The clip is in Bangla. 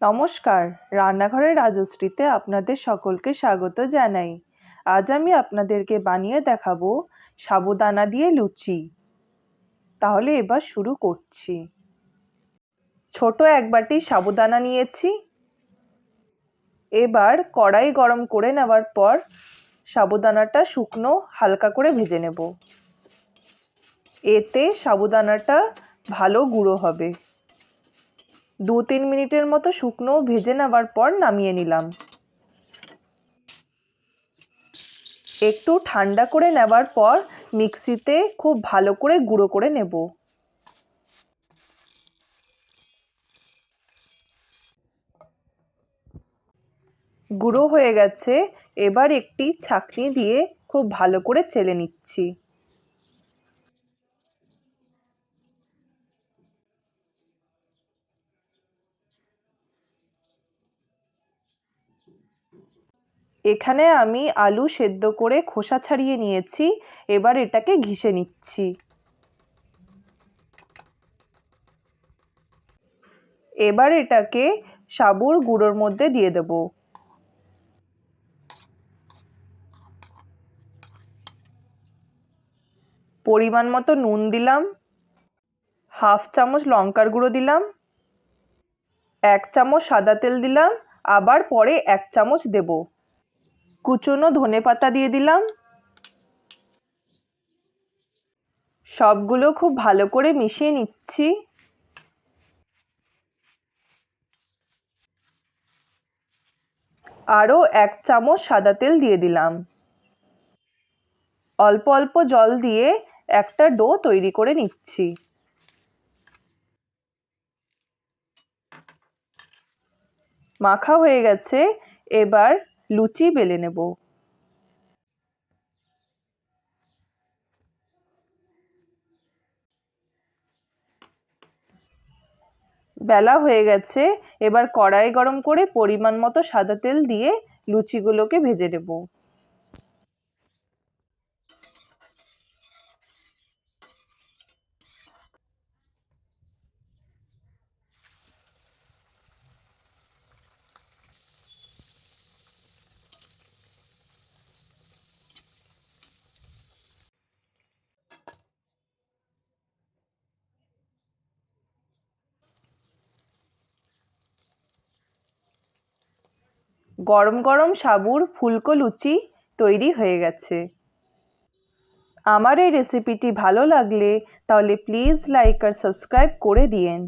নমস্কার, রান্নাঘরের রাজশ্রীতে আপনাদের সকলকে স্বাগত জানাই। আজ আমি আপনাদেরকে বানিয়ে দেখাবো সাবুদানা দিয়ে লুচি। তাহলে এবার শুরু করছি। ছোট এক বাটি সাবুদানা নিয়েছি। এবার কড়াই গরম করে নেওয়ার পর সাবুদানাটা শুকনো হালকা করে ভেজে নেব। এতে সাবুদানাটা ভালো গুঁড়ো হবে। 2-3 মিনিটের মতো শুকনো ভেজে নেওয়ার পর নামিয়ে নিলাম। একটু ঠান্ডা করে নেওয়ার পর মিক্সিতে খুব ভালো করে গুঁড়ো করে নেব। গুঁড়ো হয়ে গেছে। এবার একটি ছাঁকনি দিয়ে খুব ভালো করে চেলে নিচ্ছি। এখানে আমি আলু সেদ্ধ করে খোসা ছাড়িয়ে নিয়েছি। এবার এটাকে ঘিষে নিচ্ছি। এবার এটাকে সাবুর গুঁড়োর মধ্যে দিয়ে দেব। পরিমাণ মতো নুন দিলাম। হাফ চামচ লঙ্কার গুঁড়ো দিলাম। 1 চামচ সাদা তেল দিলাম। আবার পরে 1 চামচ দেব। কুচনো ধনেপাতা দিয়ে দিলাম। সবগুলো খুব ভালো করে মিশিয়ে নিচ্ছি। আরও 1 চামচ সাদা তেল দিয়ে দিলাম। অল্প অল্প জল দিয়ে একটা ডো তৈরি করে নিচ্ছি। মাখা হয়ে গেছে। এবার লুচি বেলে নেব। বেলা হয়ে গেছে। এবার কড়াই গরম করে পরিমাণ মতো সাদা তেল দিয়ে লুচিগুলোকে ভেজে নেব। গরম গরম সাবুর ফুলকো লুচি তৈরি হয়ে গেছে। আমার এই রেসিপিটি ভালো লাগলে তাহলে প্লিজ লাইক আর সাবস্ক্রাইব করে দিয়েন।